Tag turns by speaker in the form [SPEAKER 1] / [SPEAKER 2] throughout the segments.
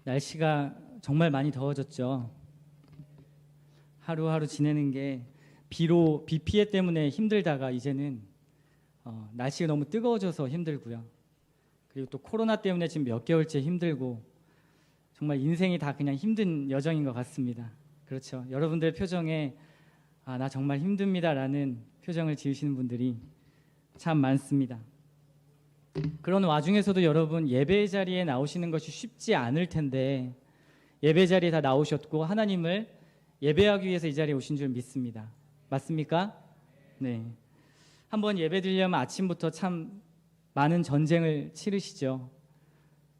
[SPEAKER 1] 날씨가 정말 많이 더워졌죠. 하루하루 지내는 게 비 피해 때문에 힘들다가 이제는 날씨가 너무 뜨거워져서 힘들고요. 그리고 또 코로나 때문에 지금 몇 개월째 힘들고 정말 인생이 다 그냥 힘든 여정인 것 같습니다. 그렇죠. 여러분들 표정에 나 정말 힘듭니다라는 표정을 지으시는 분들이 참 많습니다. 그런 와중에서도 여러분 예배 자리에 나오시는 것이 쉽지 않을 텐데 예배 자리에 다 나오셨고 하나님을 예배하기 위해서 이 자리에 오신 줄 믿습니다. 맞습니까? 네. 한번 예배 드리려면 아침부터 참 많은 전쟁을 치르시죠.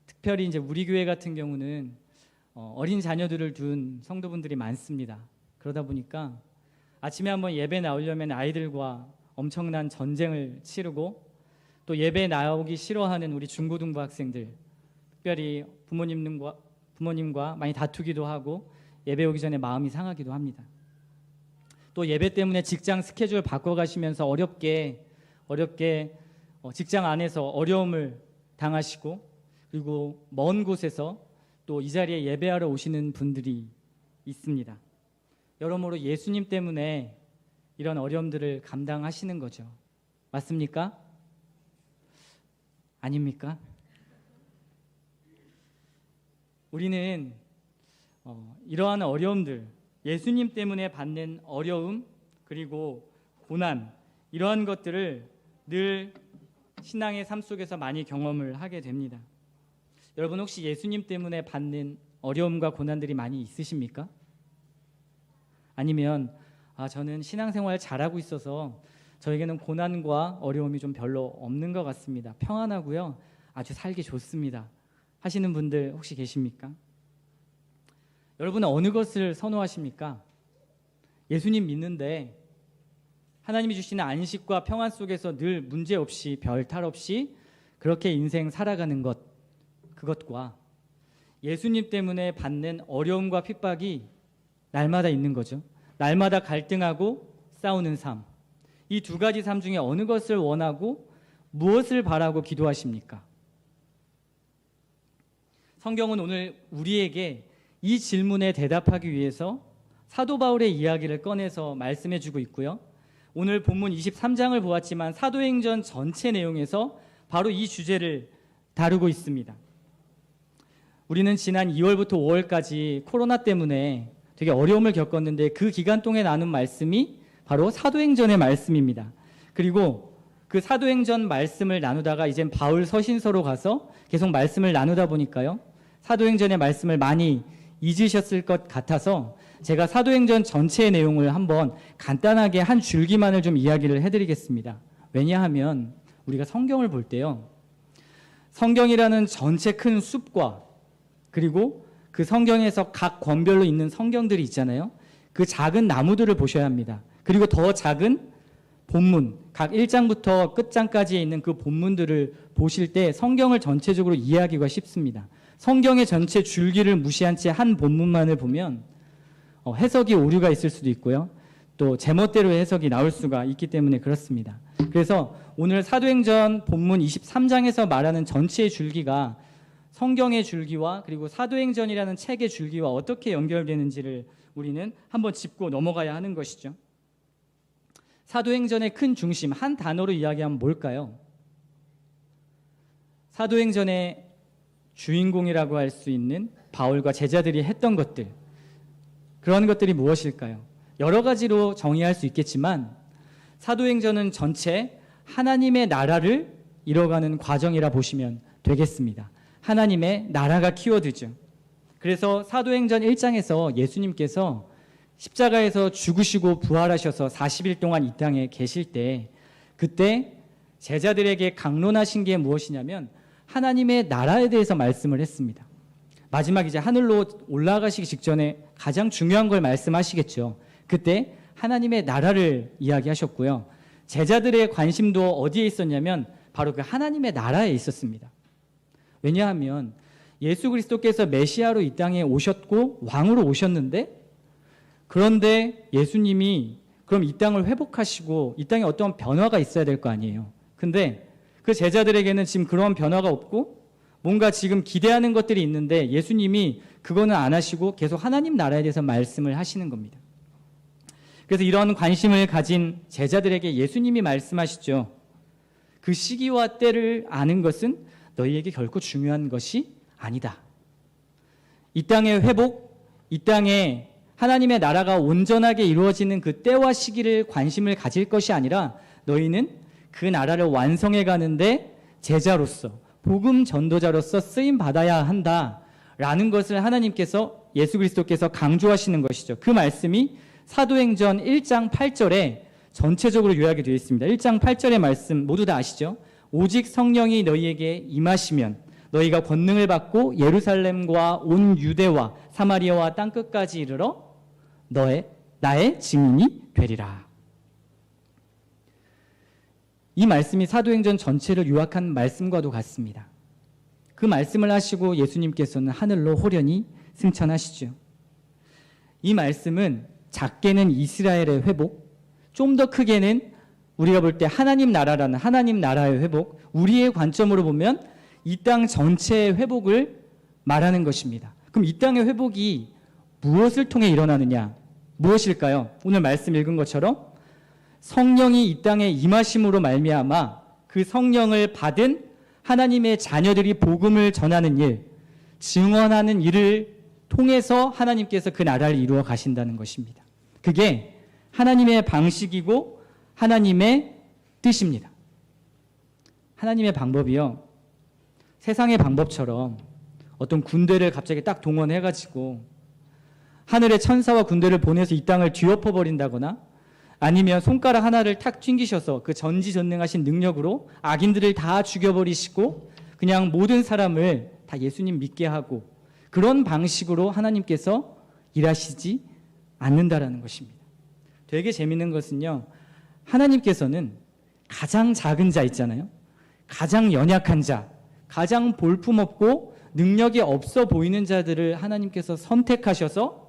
[SPEAKER 1] 특별히 이제 우리 교회 같은 경우는 어린 자녀들을 둔 성도분들이 많습니다. 그러다 보니까 아침에 한번 예배 나오려면 아이들과 엄청난 전쟁을 치르고 또 예배 나오기 싫어하는 우리 중고등부 학생들, 특별히 부모님과 많이 다투기도 하고 예배 오기 전에 마음이 상하기도 합니다. 또 예배 때문에 직장 스케줄 바꿔가시면서 어렵게 직장 안에서 어려움을 당하시고 그리고 먼 곳에서 또 이 자리에 예배하러 오시는 분들이 있습니다. 여러모로 예수님 때문에 이런 어려움들을 감당하시는 거죠. 맞습니까? 아닙니까? 우리는 이러한 어려움들, 예수님 때문에 받는 어려움 그리고 고난, 이러한 것들을 늘 신앙의 삶 속에서 많이 경험을 하게 됩니다. 여러분 혹시 예수님 때문에 받는 어려움과 고난들이 많이 있으십니까? 아니면 저는 신앙생활 잘하고 있어서 저에게는 고난과 어려움이 좀 별로 없는 것 같습니다. 평안하고요. 아주 살기 좋습니다. 하시는 분들 혹시 계십니까? 여러분은 어느 것을 선호하십니까? 예수님 믿는데 하나님이 주시는 안식과 평안 속에서 늘 문제 없이 별 탈 없이 그렇게 인생 살아가는 것, 그것과 예수님 때문에 받는 어려움과 핍박이 날마다 있는 거죠. 날마다 갈등하고 싸우는 삶. 이 두 가지 삶 중에 어느 것을 원하고 무엇을 바라고 기도하십니까? 성경은 오늘 우리에게 이 질문에 대답하기 위해서 사도 바울의 이야기를 꺼내서 말씀해 주고 있고요. 오늘 본문 23장을 보았지만 사도행전 전체 내용에서 바로 이 주제를 다루고 있습니다. 우리는 지난 2월부터 5월까지 코로나 때문에 되게 어려움을 겪었는데 그 기간 동안에 나눈 말씀이 바로 사도행전의 말씀입니다. 그리고 그 사도행전 말씀을 나누다가 이젠 바울 서신서로 가서 계속 말씀을 나누다 보니까요. 사도행전의 말씀을 많이 잊으셨을 것 같아서 제가 사도행전 전체의 내용을 한번 간단하게 한 줄기만을 좀 이야기를 해드리겠습니다. 왜냐하면 우리가 성경을 볼 때요. 성경이라는 전체 큰 숲과 그리고 그 성경에서 각 권별로 있는 성경들이 있잖아요. 그 작은 나무들을 보셔야 합니다. 그리고 더 작은 본문, 각 1장부터 끝장까지에 있는 그 본문들을 보실 때 성경을 전체적으로 이해하기가 쉽습니다. 성경의 전체 줄기를 무시한 채 한 본문만을 보면 해석이 오류가 있을 수도 있고요. 또 제멋대로 해석이 나올 수가 있기 때문에 그렇습니다. 그래서 오늘 사도행전 본문 23장에서 말하는 전체의 줄기가 성경의 줄기와 그리고 사도행전이라는 책의 줄기와 어떻게 연결되는지를 우리는 한번 짚고 넘어가야 하는 것이죠. 사도행전의 큰 중심, 한 단어로 이야기하면 뭘까요? 사도행전의 주인공이라고 할 수 있는 바울과 제자들이 했던 것들, 그런 것들이 무엇일까요? 여러 가지로 정의할 수 있겠지만 사도행전은 전체 하나님의 나라를 이뤄가는 과정이라 보시면 되겠습니다. 하나님의 나라가 키워드죠. 그래서 사도행전 1장에서 예수님께서 십자가에서 죽으시고 부활하셔서 40일 동안 이 땅에 계실 때 그때 제자들에게 강론하신 게 무엇이냐면 하나님의 나라에 대해서 말씀을 했습니다. 마지막 이제 하늘로 올라가시기 직전에 가장 중요한 걸 말씀하시겠죠. 그때 하나님의 나라를 이야기하셨고요. 제자들의 관심도 어디에 있었냐면 바로 그 하나님의 나라에 있었습니다. 왜냐하면 예수 그리스도께서 메시아로 이 땅에 오셨고 왕으로 오셨는데 그런데 예수님이 그럼 이 땅을 회복하시고 이 땅에 어떤 변화가 있어야 될 거 아니에요. 근데 그 제자들에게는 지금 그런 변화가 없고 뭔가 지금 기대하는 것들이 있는데 예수님이 그거는 안 하시고 계속 하나님 나라에 대해서 말씀을 하시는 겁니다. 그래서 이런 관심을 가진 제자들에게 예수님이 말씀하시죠. 그 시기와 때를 아는 것은 너희에게 결코 중요한 것이 아니다. 이 땅의 회복, 이 땅에 하나님의 나라가 온전하게 이루어지는 그 때와 시기를 관심을 가질 것이 아니라 너희는 그 나라를 완성해 가는데 제자로서, 복음 전도자로서 쓰임 받아야 한다라는 것을 하나님께서, 예수 그리스도께서 강조하시는 것이죠. 그 말씀이 사도행전 1장 8절에 전체적으로 요약이 되어 있습니다. 1장 8절의 말씀 모두 다 아시죠? 오직 성령이 너희에게 임하시면 너희가 권능을 받고 예루살렘과 온 유대와 사마리아와 땅끝까지 이르러 나의 증인이 되리라. 이 말씀이 사도행전 전체를 요약한 말씀과도 같습니다. 그 말씀을 하시고 예수님께서는 하늘로 호련히 승천하시죠. 이 말씀은 작게는 이스라엘의 회복, 좀 더 크게는 우리가 볼 때 하나님 나라라는 하나님 나라의 회복, 우리의 관점으로 보면 이 땅 전체의 회복을 말하는 것입니다. 그럼 이 땅의 회복이 무엇을 통해 일어나느냐? 무엇일까요? 오늘 말씀 읽은 것처럼 성령이 이 땅에 임하심으로 말미암아 그 성령을 받은 하나님의 자녀들이 복음을 전하는 일, 증언하는 일을 통해서 하나님께서 그 나라를 이루어 가신다는 것입니다. 그게 하나님의 방식이고 하나님의 뜻입니다. 하나님의 방법이요, 세상의 방법처럼 어떤 군대를 갑자기 딱 동원해가지고 하늘의 천사와 군대를 보내서 이 땅을 뒤엎어버린다거나 아니면 손가락 하나를 탁 튕기셔서 그 전지전능하신 능력으로 악인들을 다 죽여버리시고 그냥 모든 사람을 다 예수님 믿게 하고 그런 방식으로 하나님께서 일하시지 않는다라는 것입니다. 되게 재밌는 것은요, 하나님께서는 가장 작은 자 있잖아요. 가장 연약한 자, 가장 볼품없고 능력이 없어 보이는 자들을 하나님께서 선택하셔서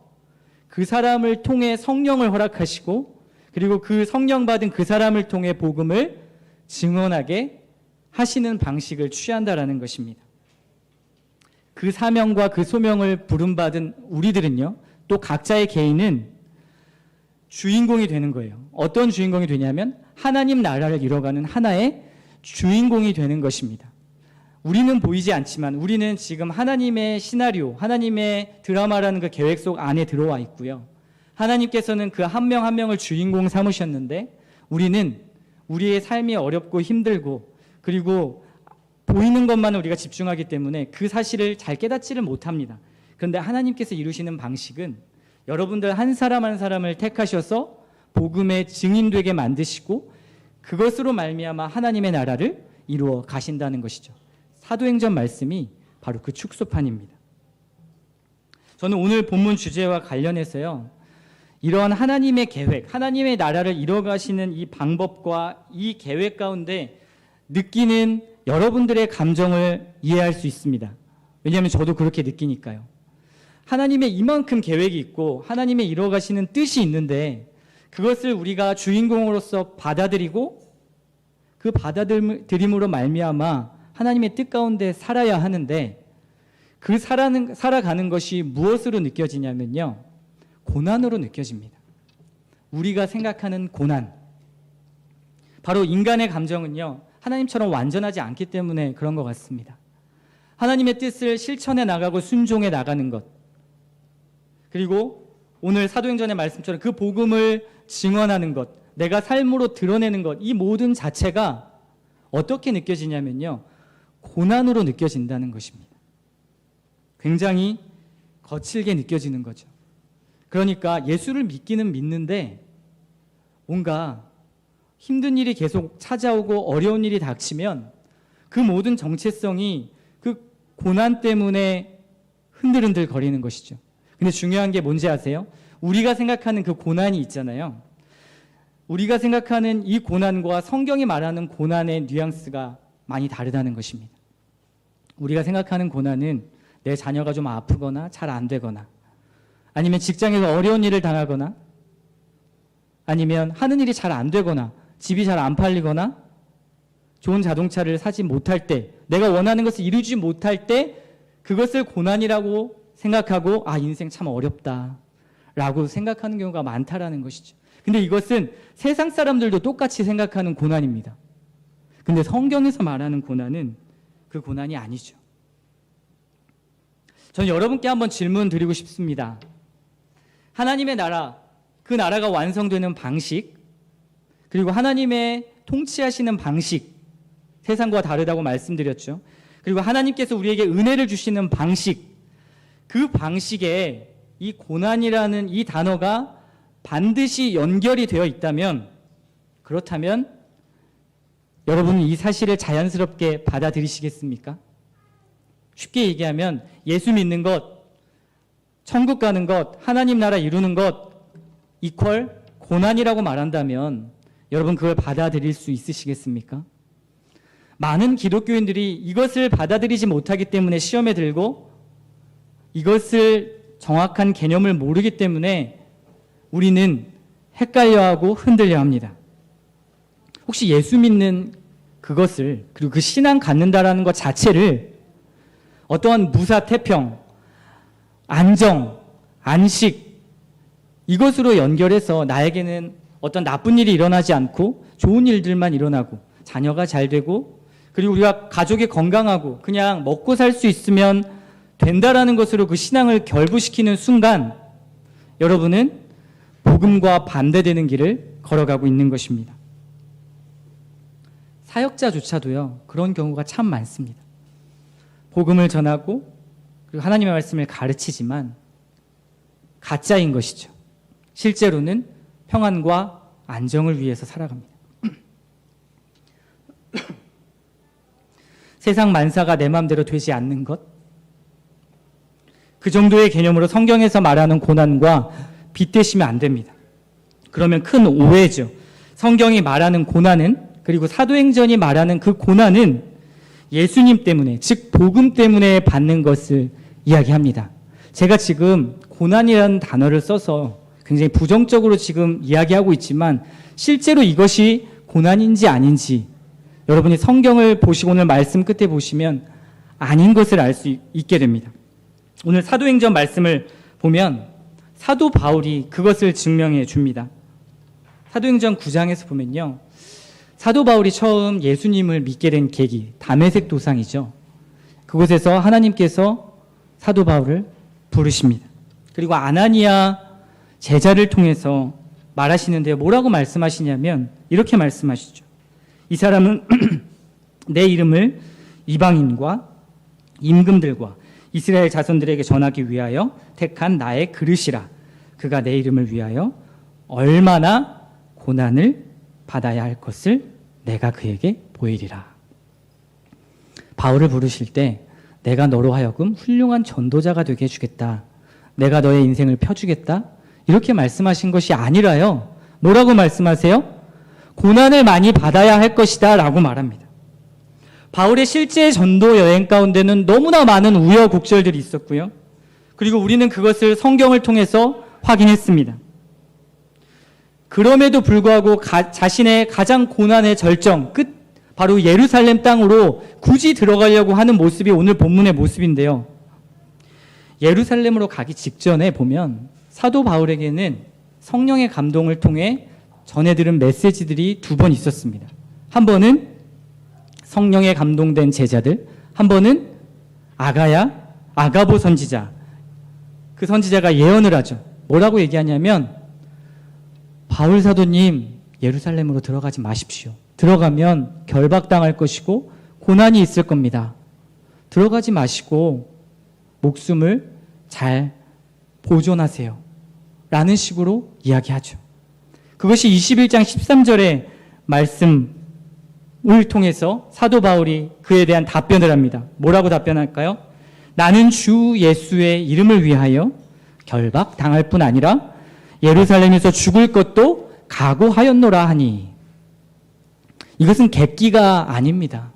[SPEAKER 1] 그 사람을 통해 성령을 허락하시고 그리고 그 성령 받은 그 사람을 통해 복음을 증언하게 하시는 방식을 취한다라는 것입니다. 그 사명과 그 소명을 부름받은 우리들은요, 또 각자의 개인은 주인공이 되는 거예요. 어떤 주인공이 되냐면 하나님 나라를 이뤄가는 하나의 주인공이 되는 것입니다. 우리는 보이지 않지만 우리는 지금 하나님의 시나리오, 하나님의 드라마라는 그 계획 속 안에 들어와 있고요. 하나님께서는 그 한 명 한 명을 주인공 삼으셨는데 우리는 우리의 삶이 어렵고 힘들고 그리고 보이는 것만 우리가 집중하기 때문에 그 사실을 잘 깨닫지를 못합니다. 그런데 하나님께서 이루시는 방식은 여러분들 한 사람 한 사람을 택하셔서 복음의 증인되게 만드시고 그것으로 말미암아 하나님의 나라를 이루어 가신다는 것이죠. 사도행전 말씀이 바로 그 축소판입니다. 저는 오늘 본문 주제와 관련해서요, 이런 하나님의 계획, 하나님의 나라를 이뤄가시는 이 방법과 이 계획 가운데 느끼는 여러분들의 감정을 이해할 수 있습니다. 왜냐하면 저도 그렇게 느끼니까요. 하나님의 이만큼 계획이 있고 하나님의 이뤄가시는 뜻이 있는데 그것을 우리가 주인공으로서 받아들이고 그 받아들임으로 말미암아 하나님의 뜻 가운데 살아야 하는데 그 살아가는 것이 무엇으로 느껴지냐면요, 고난으로 느껴집니다. 우리가 생각하는 고난. 바로 인간의 감정은요, 하나님처럼 완전하지 않기 때문에 그런 것 같습니다. 하나님의 뜻을 실천해 나가고 순종해 나가는 것, 그리고 오늘 사도행전의 말씀처럼 그 복음을 증언하는 것, 내가 삶으로 드러내는 것, 이 모든 자체가 어떻게 느껴지냐면요, 고난으로 느껴진다는 것입니다. 굉장히 거칠게 느껴지는 거죠. 그러니까 예수를 믿기는 믿는데 뭔가 힘든 일이 계속 찾아오고 어려운 일이 닥치면 그 모든 정체성이 그 고난 때문에 흔들흔들 거리는 것이죠. 근데 중요한 게 뭔지 아세요? 우리가 생각하는 그 고난이 있잖아요. 우리가 생각하는 이 고난과 성경이 말하는 고난의 뉘앙스가 많이 다르다는 것입니다. 우리가 생각하는 고난은 내 자녀가 좀 아프거나 잘 안 되거나 아니면 직장에서 어려운 일을 당하거나 아니면 하는 일이 잘 안 되거나 집이 잘 안 팔리거나 좋은 자동차를 사지 못할 때, 내가 원하는 것을 이루지 못할 때 그것을 고난이라고 생각하고 인생 참 어렵다 라고 생각하는 경우가 많다라는 것이죠. 근데 이것은 세상 사람들도 똑같이 생각하는 고난입니다. 근데 성경에서 말하는 고난은 그 고난이 아니죠. 저는 여러분께 한번 질문 드리고 싶습니다. 하나님의 나라, 그 나라가 완성되는 방식, 그리고 하나님의 통치하시는 방식, 세상과 다르다고 말씀드렸죠. 그리고 하나님께서 우리에게 은혜를 주시는 방식, 그 방식에 이 고난이라는 이 단어가 반드시 연결이 되어 있다면, 그렇다면 여러분은 이 사실을 자연스럽게 받아들이시겠습니까? 쉽게 얘기하면 예수 믿는 것, 천국 가는 것, 하나님 나라 이루는 것 이퀄 고난이라고 말한다면 여러분 그걸 받아들일 수 있으시겠습니까? 많은 기독교인들이 이것을 받아들이지 못하기 때문에 시험에 들고 이것을 정확한 개념을 모르기 때문에 우리는 헷갈려하고 흔들려 합니다. 혹시 예수 믿는 그것을, 그리고 그 신앙 갖는다라는 것 자체를 어떠한 무사 태평, 안정, 안식 이것으로 연결해서 나에게는 어떤 나쁜 일이 일어나지 않고 좋은 일들만 일어나고 자녀가 잘 되고 그리고 우리가 가족이 건강하고 그냥 먹고 살 수 있으면 된다라는 것으로 그 신앙을 결부시키는 순간 여러분은 복음과 반대되는 길을 걸어가고 있는 것입니다. 사역자조차도요, 그런 경우가 참 많습니다. 복음을 전하고 그리고 하나님의 말씀을 가르치지만 가짜인 것이죠. 실제로는 평안과 안정을 위해서 살아갑니다. 세상 만사가 내 마음대로 되지 않는 것, 그 정도의 개념으로 성경에서 말하는 고난과 빗대시면 안 됩니다. 그러면 큰 오해죠. 성경이 말하는 고난은, 그리고 사도행전이 말하는 그 고난은 예수님 때문에, 즉 복음 때문에 받는 것을 이야기합니다. 제가 지금 고난이라는 단어를 써서 굉장히 부정적으로 지금 이야기하고 있지만 실제로 이것이 고난인지 아닌지 여러분이 성경을 보시고 오늘 말씀 끝에 보시면 아닌 것을 알 수 있게 됩니다. 오늘 사도행전 말씀을 보면 사도 바울이 그것을 증명해 줍니다. 사도행전 9장에서 보면요, 사도 바울이 처음 예수님을 믿게 된 계기, 다메섹 도상이죠. 그곳에서 하나님께서 사도 바울을 부르십니다. 그리고 아나니아 제자를 통해서 말하시는데요, 뭐라고 말씀하시냐면 이렇게 말씀하시죠. 이 사람은 내 이름을 이방인과 임금들과 이스라엘 자손들에게 전하기 위하여 택한 나의 그릇이라. 그가 내 이름을 위하여 얼마나 고난을 받아야 할 것을 내가 그에게 보이리라. 바울을 부르실 때 내가 너로 하여금 훌륭한 전도자가 되게 해주겠다. 내가 너의 인생을 펴주겠다. 이렇게 말씀하신 것이 아니라요, 뭐라고 말씀하세요? 고난을 많이 받아야 할 것이다 라고 말합니다. 바울의 실제 전도 여행 가운데는 너무나 많은 우여곡절들이 있었고요. 그리고 우리는 그것을 성경을 통해서 확인했습니다. 그럼에도 불구하고 자신의 가장 고난의 절정, 끝, 바로 예루살렘 땅으로 굳이 들어가려고 하는 모습이 오늘 본문의 모습인데요. 예루살렘으로 가기 직전에 보면 사도 바울에게는 성령의 감동을 통해 전해 들은 메시지들이 두 번 있었습니다. 한 번은 성령에 감동된 제자들, 한 번은 아가보 선지자, 그 선지자가 예언을 하죠. 뭐라고 얘기하냐면 바울 사도님 예루살렘으로 들어가지 마십시오. 들어가면 결박당할 것이고 고난이 있을 겁니다. 들어가지 마시고 목숨을 잘 보존하세요 라는 식으로 이야기하죠. 그것이 21장 13절의 말씀을 통해서 사도 바울이 그에 대한 답변을 합니다. 뭐라고 답변할까요? 나는 주 예수의 이름을 위하여 결박당할 뿐 아니라 예루살렘에서 죽을 것도 각오하였노라 하니. 이것은 객기가 아닙니다.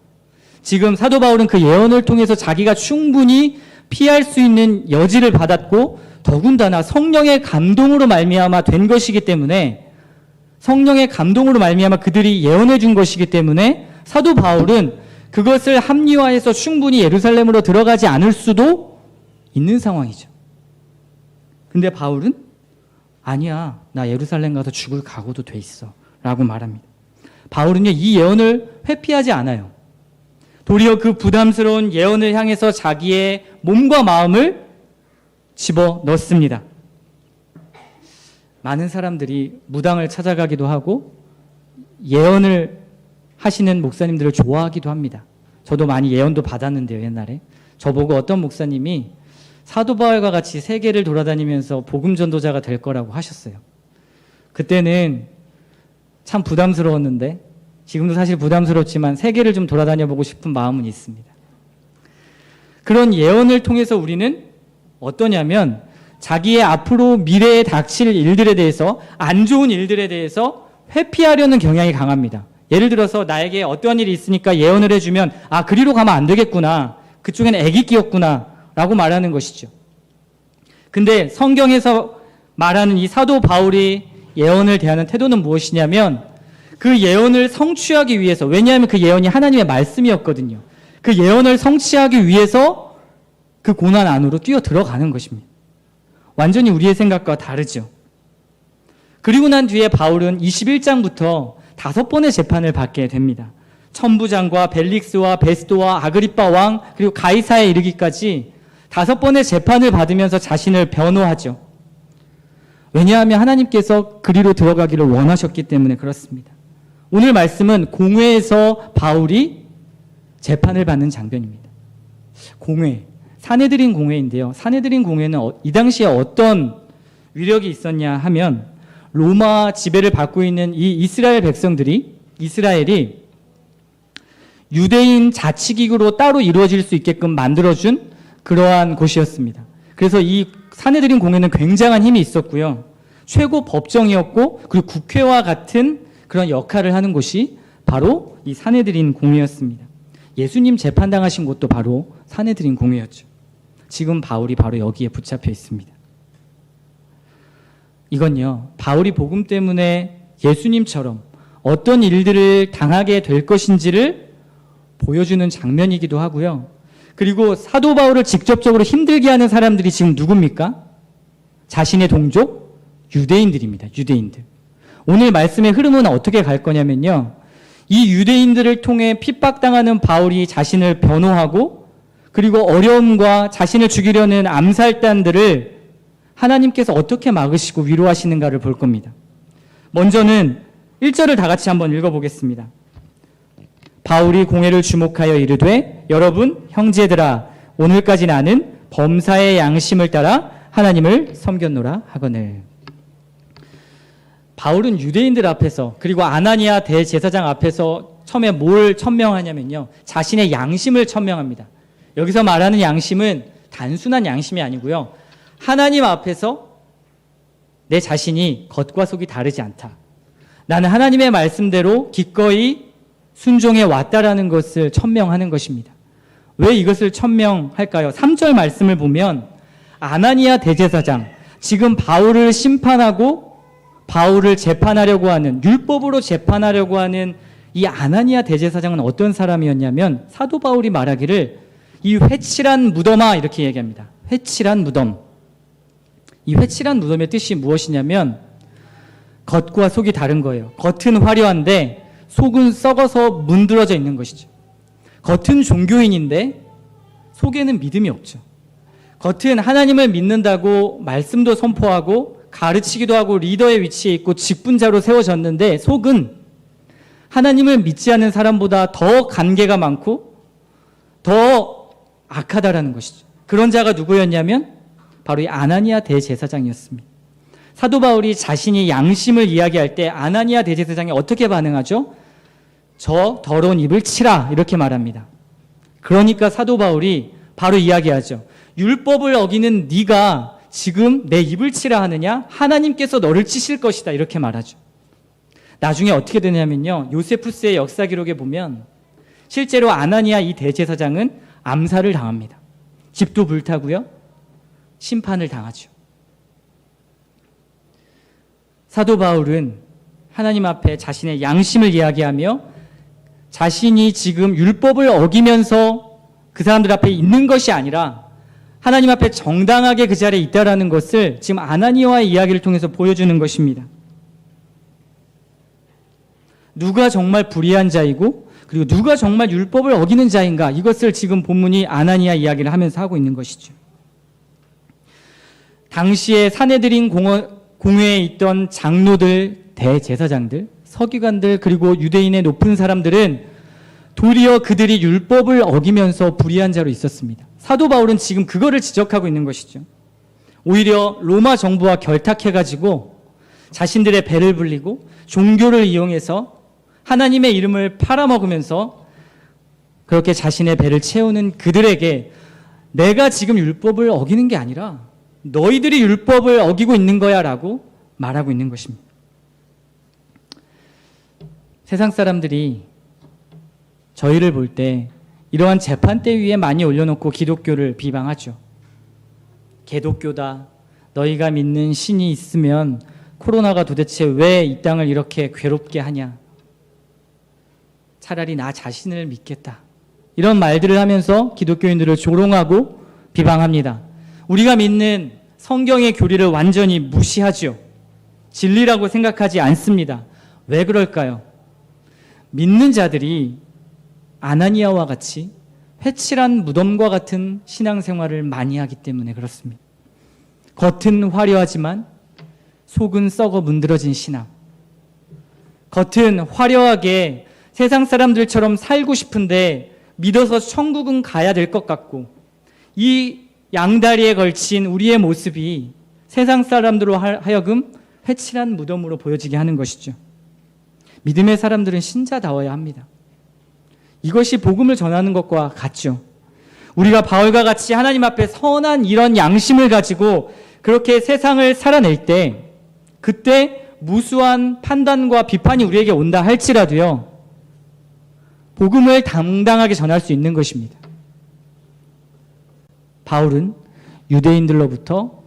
[SPEAKER 1] 지금 사도 바울은 그 예언을 통해서 자기가 충분히 피할 수 있는 여지를 받았고 더군다나 성령의 감동으로 말미암아 된 것이기 때문에, 성령의 감동으로 말미암아 그들이 예언해 준 것이기 때문에 사도 바울은 그것을 합리화해서 충분히 예루살렘으로 들어가지 않을 수도 있는 상황이죠. 근데 바울은 아니야, 나 예루살렘 가서 죽을 각오도 돼 있어 라고 말합니다. 바울은요, 이 예언을 회피하지 않아요. 도리어 그 부담스러운 예언을 향해서 자기의 몸과 마음을 집어넣습니다. 많은 사람들이 무당을 찾아가기도 하고 예언을 하시는 목사님들을 좋아하기도 합니다. 저도 많이 예언도 받았는데요, 옛날에. 저보고 어떤 목사님이 사도 바울과 같이 세계를 돌아다니면서 복음 전도자가 될 거라고 하셨어요. 그때는 참 부담스러웠는데 지금도 사실 부담스럽지만 세계를 좀 돌아다녀 보고 싶은 마음은 있습니다. 그런 예언을 통해서 우리는 어떠냐면 자기의 앞으로 미래에 닥칠 일들에 대해서, 안 좋은 일들에 대해서 회피하려는 경향이 강합니다. 예를 들어서 나에게 어떠한 일이 있으니까 예언을 해주면 아, 그리로 가면 안 되겠구나, 그쪽에는 애기 끼었구나 라고 말하는 것이죠. 근데 성경에서 말하는 이 사도 바울이 예언을 대하는 태도는 무엇이냐면 그 예언을 성취하기 위해서, 왜냐하면 그 예언이 하나님의 말씀이었거든요. 그 예언을 성취하기 위해서 그 고난 안으로 뛰어 들어가는 것입니다. 완전히 우리의 생각과 다르죠. 그리고 난 뒤에 바울은 21장부터 5번의 재판을 받게 됩니다. 천부장과 벨릭스와 베스도와 아그리빠 왕, 그리고 가이사에 이르기까지 5번의 재판을 받으면서 자신을 변호하죠. 왜냐하면 하나님께서 그리로 들어가기를 원하셨기 때문에 그렇습니다. 오늘 말씀은 공회에서 바울이 재판을 받는 장면입니다. 공회, 사내들인 공회인데요. 사내들인 공회는 이 당시에 어떤 위력이 있었냐 하면 로마 지배를 받고 있는 이 이스라엘이 유대인 자치기구로 따로 이루어질 수 있게끔 만들어준 그러한 곳이었습니다. 그래서 이 사내들인 공회는 굉장한 힘이 있었고요. 최고 법정이었고, 그리고 국회와 같은 그런 역할을 하는 곳이 바로 이 사내들인 공회였습니다. 예수님 재판당하신 곳도 바로 사내들인 공회였죠. 지금 바울이 바로 여기에 붙잡혀 있습니다. 이건요, 바울이 복음 때문에 예수님처럼 어떤 일들을 당하게 될 것인지를 보여주는 장면이기도 하고요. 그리고 사도 바울을 직접적으로 힘들게 하는 사람들이 지금 누굽니까? 자신의 동족? 유대인들입니다. 유대인들. 오늘 말씀의 흐름은 어떻게 갈 거냐면요, 이 유대인들을 통해 핍박당하는 바울이 자신을 변호하고, 그리고 어려움과 자신을 죽이려는 암살단들을 하나님께서 어떻게 막으시고 위로하시는가를 볼 겁니다. 먼저는 1절을 다 같이 한번 읽어보겠습니다. 바울이 공회를 주목하여 이르되 여러분 형제들아, 오늘까지 나는 범사의 양심을 따라 하나님을 섬겼노라 하거늘. 바울은 유대인들 앞에서, 그리고 아나니아 대제사장 앞에서 처음에 뭘 천명하냐면요, 자신의 양심을 천명합니다. 여기서 말하는 양심은 단순한 양심이 아니고요, 하나님 앞에서 내 자신이 겉과 속이 다르지 않다, 나는 하나님의 말씀대로 기꺼이 순종해 왔다라는 것을 천명하는 것입니다. 왜 이것을 천명할까요? 3절 말씀을 보면 아나니아 대제사장, 지금 바울을 심판하고 바울을 재판하려고 하는, 율법으로 재판하려고 하는 이 아나니아 대제사장은 어떤 사람이었냐면, 사도 바울이 말하기를 이 회칠한 무덤아 이렇게 얘기합니다. 회칠한 무덤. 이 회칠한 무덤의 뜻이 무엇이냐면 겉과 속이 다른 거예요. 겉은 화려한데 속은 썩어서 문드러져 있는 것이죠. 겉은 종교인인데 속에는 믿음이 없죠. 겉은 하나님을 믿는다고 말씀도 선포하고 가르치기도 하고 리더의 위치에 있고 직분자로 세워졌는데 속은 하나님을 믿지 않는 사람보다 더 간계가 많고 더 악하다라는 것이죠. 그런 자가 누구였냐면 바로 이 아나니아 대제사장이었습니다. 사도 바울이 자신이 양심을 이야기할 때 아나니아 대제사장이 어떻게 반응하죠? 저 더러운 입을 치라 이렇게 말합니다. 그러니까 사도 바울이 바로 이야기하죠. 율법을 어기는 네가 지금 내 입을 치라 하느냐? 하나님께서 너를 치실 것이다 이렇게 말하죠. 나중에 어떻게 되냐면요, 요세푸스의 역사 기록에 보면 실제로 아나니아 이 대제사장은 암살을 당합니다. 집도 불타고요, 심판을 당하죠. 사도 바울은 하나님 앞에 자신의 양심을 이야기하며 자신이 지금 율법을 어기면서 그 사람들 앞에 있는 것이 아니라 하나님 앞에 정당하게 그 자리에 있다라는 것을 지금 아나니아와의 이야기를 통해서 보여주는 것입니다. 누가 정말 불의한 자이고 그리고 누가 정말 율법을 어기는 자인가, 이것을 지금 본문이 아나니아 이야기를 하면서 하고 있는 것이죠. 당시에 사내들인 공회에 있던 장로들, 대제사장들, 서기관들, 그리고 유대인의 높은 사람들은 도리어 그들이 율법을 어기면서 불의한 자로 있었습니다. 사도 바울은 지금 그거를 지적하고 있는 것이죠. 오히려 로마 정부와 결탁해가지고 자신들의 배를 불리고 종교를 이용해서 하나님의 이름을 팔아먹으면서 그렇게 자신의 배를 채우는 그들에게 내가 지금 율법을 어기는 게 아니라 너희들이 율법을 어기고 있는 거야 라고 말하고 있는 것입니다. 세상 사람들이 저희를 볼 때 이러한 재판대 위에 많이 올려놓고 기독교를 비방하죠. 개독교다. 너희가 믿는 신이 있으면 코로나가 도대체 왜 이 땅을 이렇게 괴롭게 하냐. 차라리 나 자신을 믿겠다. 이런 말들을 하면서 기독교인들을 조롱하고 비방합니다. 우리가 믿는 성경의 교리를 완전히 무시하죠. 진리라고 생각하지 않습니다. 왜 그럴까요? 믿는 자들이 아나니아와 같이 회칠한 무덤과 같은 신앙생활을 많이 하기 때문에 그렇습니다. 겉은 화려하지만 속은 썩어 문드러진 신앙. 겉은 화려하게 세상 사람들처럼 살고 싶은데 믿어서 천국은 가야 될 것 같고, 이 양다리에 걸친 우리의 모습이 세상 사람들로 하여금 회칠한 무덤으로 보여지게 하는 것이죠. 믿음의 사람들은 신자다워야 합니다. 이것이 복음을 전하는 것과 같죠. 우리가 바울과 같이 하나님 앞에 선한 이런 양심을 가지고 그렇게 세상을 살아낼 때, 그때 무수한 판단과 비판이 우리에게 온다 할지라도요, 복음을 당당하게 전할 수 있는 것입니다. 바울은 유대인들로부터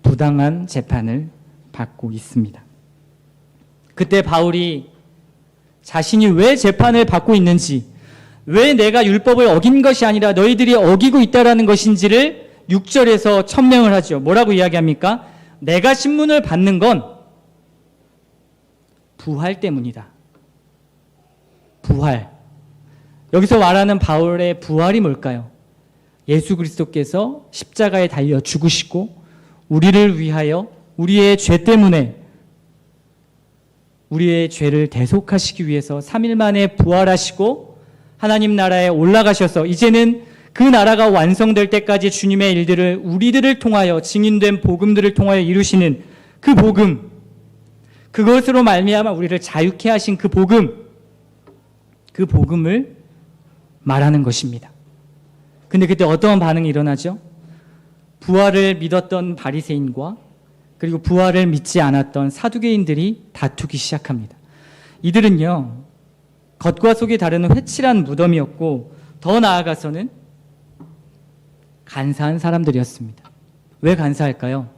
[SPEAKER 1] 부당한 재판을 받고 있습니다. 그때 바울이 자신이 왜 재판을 받고 있는지, 왜 내가 율법을 어긴 것이 아니라 너희들이 어기고 있다라는 것인지를 6절에서 천명을 하죠. 뭐라고 이야기합니까? 내가 신문을 받는 건 부활 때문이다. 부활. 여기서 말하는 바울의 부활이 뭘까요? 예수 그리스도께서 십자가에 달려 죽으시고 우리를 위하여 우리의 죄 때문에 우리의 죄를 대속하시기 위해서 3일 만에 부활하시고 하나님 나라에 올라가셔서 이제는 그 나라가 완성될 때까지 주님의 일들을 우리들을 통하여 증인된 복음들을 통하여 이루시는 그 복음, 그것으로 말미암아 우리를 자유케 하신 그 복음, 그 복음을 말하는 것입니다. 근데 그때 어떠한 반응이 일어나죠? 부활을 믿었던 바리새인과 그리고 부활을 믿지 않았던 사두개인들이 다투기 시작합니다. 이들은요, 겉과 속이 다른 회칠한 무덤이었고 더 나아가서는 간사한 사람들이었습니다. 왜 간사할까요?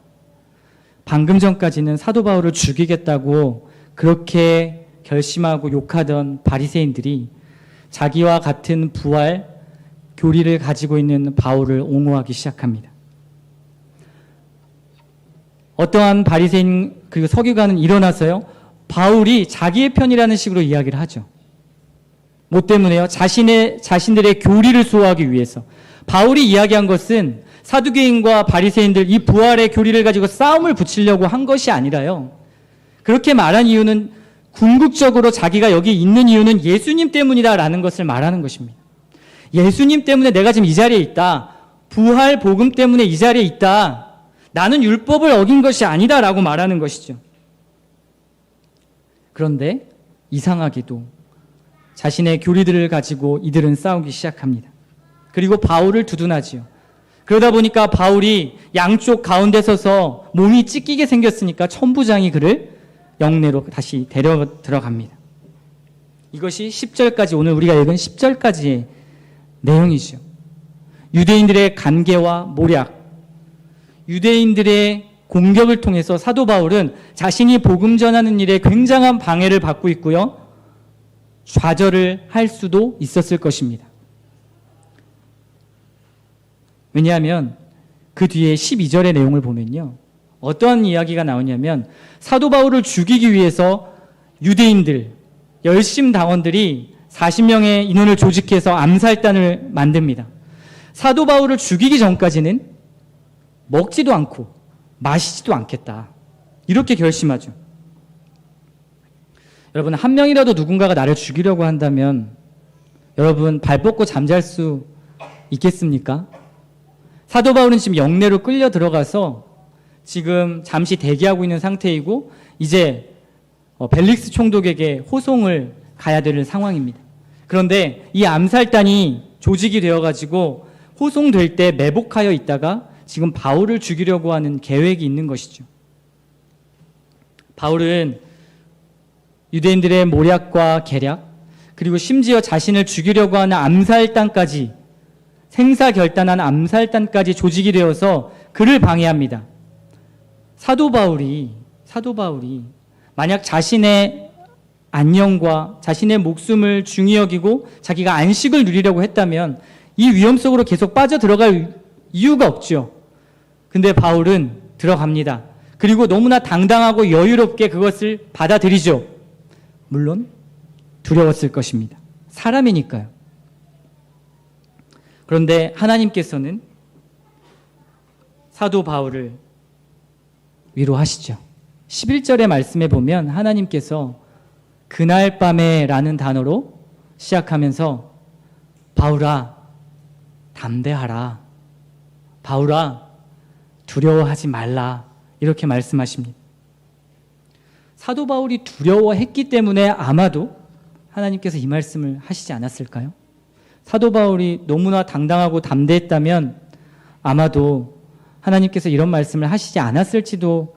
[SPEAKER 1] 방금 전까지는 사도 바울을 죽이겠다고 그렇게 결심하고 욕하던 바리새인들이 자기와 같은 부활 교리를 가지고 있는 바울을 옹호하기 시작합니다. 어떠한 바리새인 그리고 서기관은 일어나서요, 바울이 자기의 편이라는 식으로 이야기를 하죠. 뭐 때문에요? 자신들의 교리를 수호하기 위해서. 바울이 이야기한 것은 사두개인과 바리새인들 이 부활의 교리를 가지고 싸움을 붙이려고 한 것이 아니라요, 그렇게 말한 이유는 궁극적으로 자기가 여기 있는 이유는 예수님 때문이다라는 것을 말하는 것입니다. 예수님 때문에 내가 지금 이 자리에 있다. 부활 복음 때문에 이 자리에 있다. 나는 율법을 어긴 것이 아니다라고 말하는 것이죠. 그런데 이상하게도 자신의 교리들을 가지고 이들은 싸우기 시작합니다. 그리고 바울을 두둔하지요. 그러다 보니까 바울이 양쪽 가운데 서서 몸이 찢기게 생겼으니까 천부장이 그를 영내로 다시 데려 들어갑니다. 이것이 10절까지, 오늘 우리가 읽은 10절까지의 내용이죠. 유대인들의 간계와 모략, 유대인들의 공격을 통해서 사도 바울은 자신이 복음 전하는 일에 굉장한 방해를 받고 있고요, 좌절을 할 수도 있었을 것입니다. 왜냐하면 그 뒤에 12절의 내용을 보면요, 어떠한 이야기가 나오냐면 사도 바울을 죽이기 위해서 유대인들, 열심당원들이 40명의 인원을 조직해서 암살단을 만듭니다. 사도 바울을 죽이기 전까지는 먹지도 않고 마시지도 않겠다, 이렇게 결심하죠. 여러분, 한 명이라도 누군가가 나를 죽이려고 한다면 여러분 발 뻗고 잠잘 수 있겠습니까? 사도 바울은 지금 영내로 끌려 들어가서 지금 잠시 대기하고 있는 상태이고 이제 벨릭스 총독에게 호송을 가야 되는 상황입니다. 그런데 이 암살단이 조직이 되어가지고 호송될 때 매복하여 있다가 지금 바울을 죽이려고 하는 계획이 있는 것이죠. 바울은 유대인들의 모략과 계략, 그리고 심지어 자신을 죽이려고 하는 암살단까지, 생사결단한 암살단까지 조직이 되어서 그를 방해합니다. 사도 바울이 만약 자신의 안녕과 자신의 목숨을 중히 여기고 자기가 안식을 누리려고 했다면 이 위험 속으로 계속 빠져들어갈 이유가 없죠. 근데 바울은 들어갑니다. 그리고 너무나 당당하고 여유롭게 그것을 받아들이죠. 물론 두려웠을 것입니다. 사람이니까요. 그런데 하나님께서는 사도 바울을 위로하시죠. 11절의 말씀에 보면 하나님께서 그날 밤에 라는 단어로 시작하면서 바울아 담대하라, 바울아 두려워하지 말라, 이렇게 말씀하십니다. 사도 바울이 두려워했기 때문에 아마도 하나님께서 이 말씀을 하시지 않았을까요? 사도 바울이 너무나 당당하고 담대했다면 아마도 하나님께서 이런 말씀을 하시지 않았을지도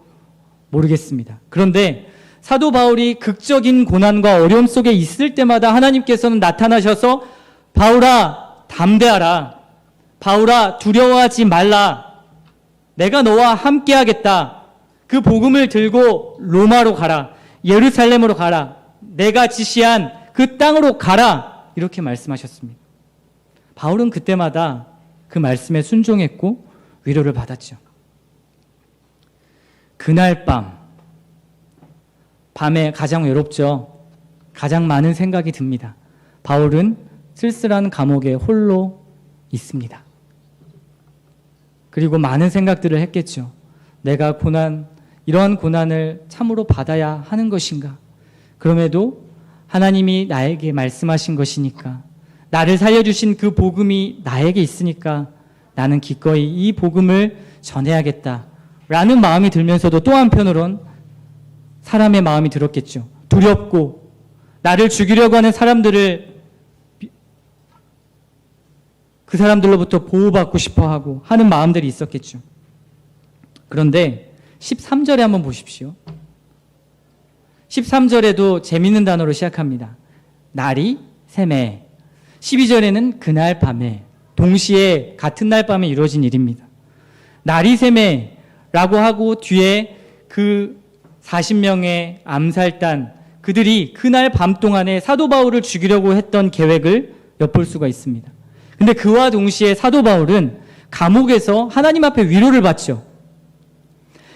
[SPEAKER 1] 모르겠습니다. 그런데 사도 바울이 극적인 고난과 어려움 속에 있을 때마다 하나님께서는 나타나셔서 바울아 담대하라, 바울아 두려워하지 말라, 내가 너와 함께 하겠다, 그 복음을 들고 로마로 가라, 예루살렘으로 가라, 내가 지시한 그 땅으로 가라, 이렇게 말씀하셨습니다. 바울은 그때마다 그 말씀에 순종했고 위로를 받았죠. 그날 밤에 가장 외롭죠. 가장 많은 생각이 듭니다. 바울은 쓸쓸한 감옥에 홀로 있습니다. 그리고 많은 생각들을 했겠죠. 내가 이러한 고난을 참으로 받아야 하는 것인가? 그럼에도 하나님이 나에게 말씀하신 것이니까, 나를 살려주신 그 복음이 나에게 있으니까 나는 기꺼이 이 복음을 전해야겠다라는 마음이 들면서도 또 한편으론 사람의 마음이 들었겠죠. 두렵고 나를 죽이려고 하는 그 사람들로부터 보호받고 싶어하고 하는 마음들이 있었겠죠. 그런데 13절에 한번 보십시오. 13절에도 재미있는 단어로 시작합니다. 날이 새매. 12절에는 그날 밤에, 동시에 같은 날 밤에 이루어진 일입니다. 날이 새매라고 하고 뒤에 그 40명의 암살단, 그들이 그날 밤 동안에 사도 바울을 죽이려고 했던 계획을 엿볼 수가 있습니다. 근데 그와 동시에 사도 바울은 감옥에서 하나님 앞에 위로를 받죠.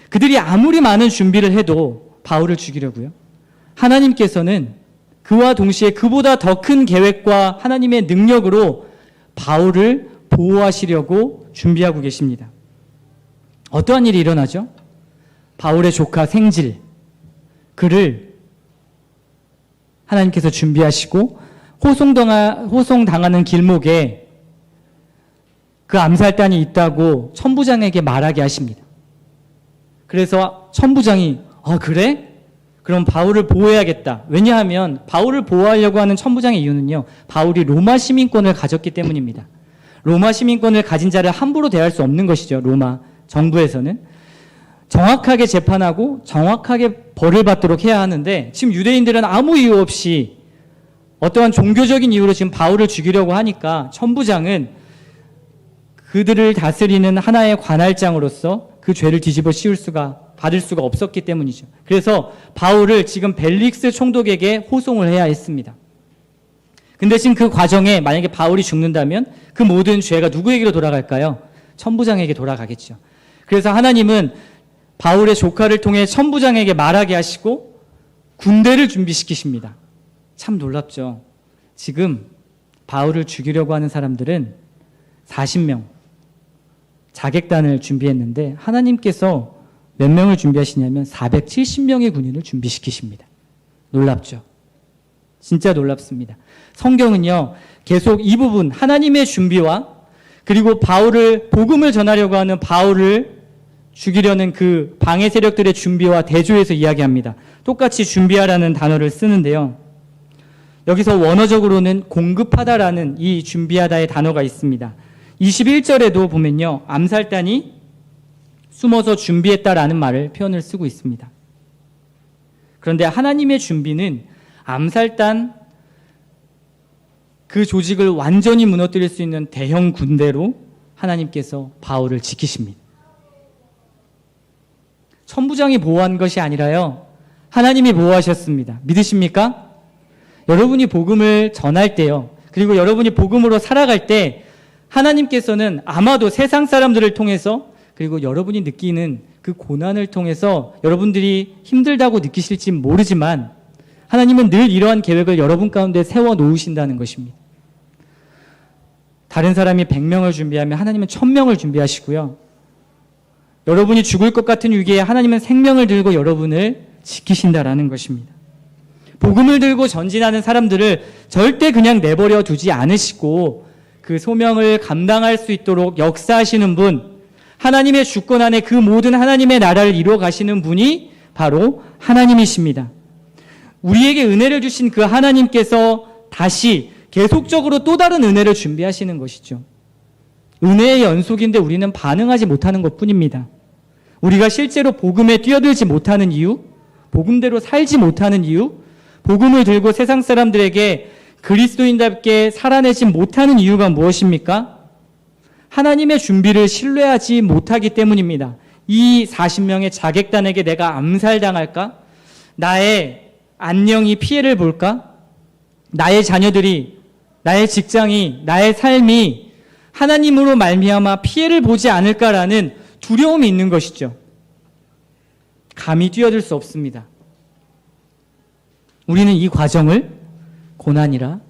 [SPEAKER 1] 그들이 아무리 많은 준비를 해도 바울을 죽이려고요. 하나님께서는 그와 동시에 그보다 더 큰 계획과 하나님의 능력으로 바울을 보호하시려고 준비하고 계십니다. 어떠한 일이 일어나죠? 바울의 조카 생질, 그를 하나님께서 준비하시고 호송당하는 길목에 그 암살단이 있다고 천부장에게 말하게 하십니다. 그래서 천부장이 그래? 그럼 바울을 보호해야겠다. 왜냐하면 바울을 보호하려고 하는 천부장의 이유는요, 바울이 로마 시민권을 가졌기 때문입니다. 로마 시민권을 가진 자를 함부로 대할 수 없는 것이죠. 로마 정부에서는 정확하게 재판하고 정확하게 벌을 받도록 해야 하는데, 지금 유대인들은 아무 이유 없이 어떠한 종교적인 이유로 지금 바울을 죽이려고 하니까 천부장은 그들을 다스리는 하나의 관할장으로서 그 죄를 뒤집어 받을 수가 없었기 때문이죠. 그래서 바울을 지금 벨릭스 총독에게 호송을 해야 했습니다. 근데 지금 그 과정에 만약에 바울이 죽는다면 그 모든 죄가 누구에게로 돌아갈까요? 천부장에게 돌아가겠죠. 그래서 하나님은 바울의 조카를 통해 천부장에게 말하게 하시고 군대를 준비시키십니다. 참 놀랍죠. 지금 바울을 죽이려고 하는 사람들은 40명 자객단을 준비했는데 하나님께서 몇 명을 준비하시냐면 470명의 군인을 준비시키십니다. 놀랍죠. 진짜 놀랍습니다. 성경은요, 계속 이 부분 하나님의 준비와 그리고 복음을 전하려고 하는 바울을 죽이려는 그 방해 세력들의 준비와 대조해서 이야기합니다. 똑같이 준비하라는 단어를 쓰는데요. 여기서 원어적으로는 공급하다라는 이 준비하다의 단어가 있습니다. 21절에도 보면요, 암살단이 숨어서 준비했다라는 표현을 쓰고 있습니다. 그런데 하나님의 준비는 암살단 그 조직을 완전히 무너뜨릴 수 있는 대형 군대로 하나님께서 바울을 지키십니다. 천부장이 보호한 것이 아니라요, 하나님이 보호하셨습니다. 믿으십니까? 여러분이 복음을 전할 때요, 그리고 여러분이 복음으로 살아갈 때 하나님께서는 아마도 세상 사람들을 통해서 그리고 여러분이 느끼는 그 고난을 통해서 여러분들이 힘들다고 느끼실지 모르지만 하나님은 늘 이러한 계획을 여러분 가운데 세워놓으신다는 것입니다. 다른 사람이 100명을 준비하면 하나님은 1000명을 준비하시고요. 여러분이 죽을 것 같은 위기에 하나님은 생명을 들고 여러분을 지키신다라는 것입니다. 복음을 들고 전진하는 사람들을 절대 그냥 내버려 두지 않으시고 그 소명을 감당할 수 있도록 역사하시는 분, 하나님의 주권 안에 그 모든 하나님의 나라를 이루어 가시는 분이 바로 하나님이십니다. 우리에게 은혜를 주신 그 하나님께서 다시 계속적으로 또 다른 은혜를 준비하시는 것이죠. 은혜의 연속인데 우리는 반응하지 못하는 것뿐입니다. 우리가 실제로 복음에 뛰어들지 못하는 이유, 복음대로 살지 못하는 이유, 복음을 들고 세상 사람들에게 그리스도인답게 살아내지 못하는 이유가 무엇입니까? 하나님의 준비를 신뢰하지 못하기 때문입니다. 이 40명의 자객단에게 내가 암살당할까? 나의 안녕이 피해를 볼까? 나의 자녀들이, 나의 직장이, 나의 삶이 하나님으로 말미암아 피해를 보지 않을까라는 두려움이 있는 것이죠. 감히 뛰어들 수 없습니다. 우리는 이 과정을 고난이라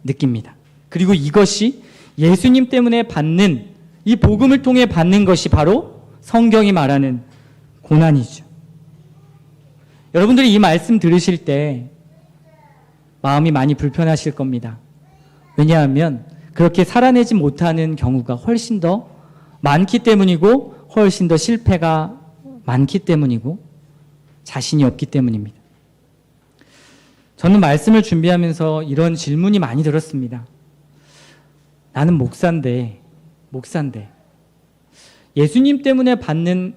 [SPEAKER 1] 느낍니다. 그리고 이것이 예수님 때문에 받는, 이 복음을 통해 받는 것이 바로 성경이 말하는 고난이죠. 여러분들이 이 말씀 들으실 때 마음이 많이 불편하실 겁니다. 왜냐하면 그렇게 살아내지 못하는 경우가 훨씬 더 많기 때문이고, 훨씬 더 실패가 많기 때문이고, 자신이 없기 때문입니다. 저는 말씀을 준비하면서 이런 질문이 많이 들었습니다. 나는 목사인데 예수님 때문에 받는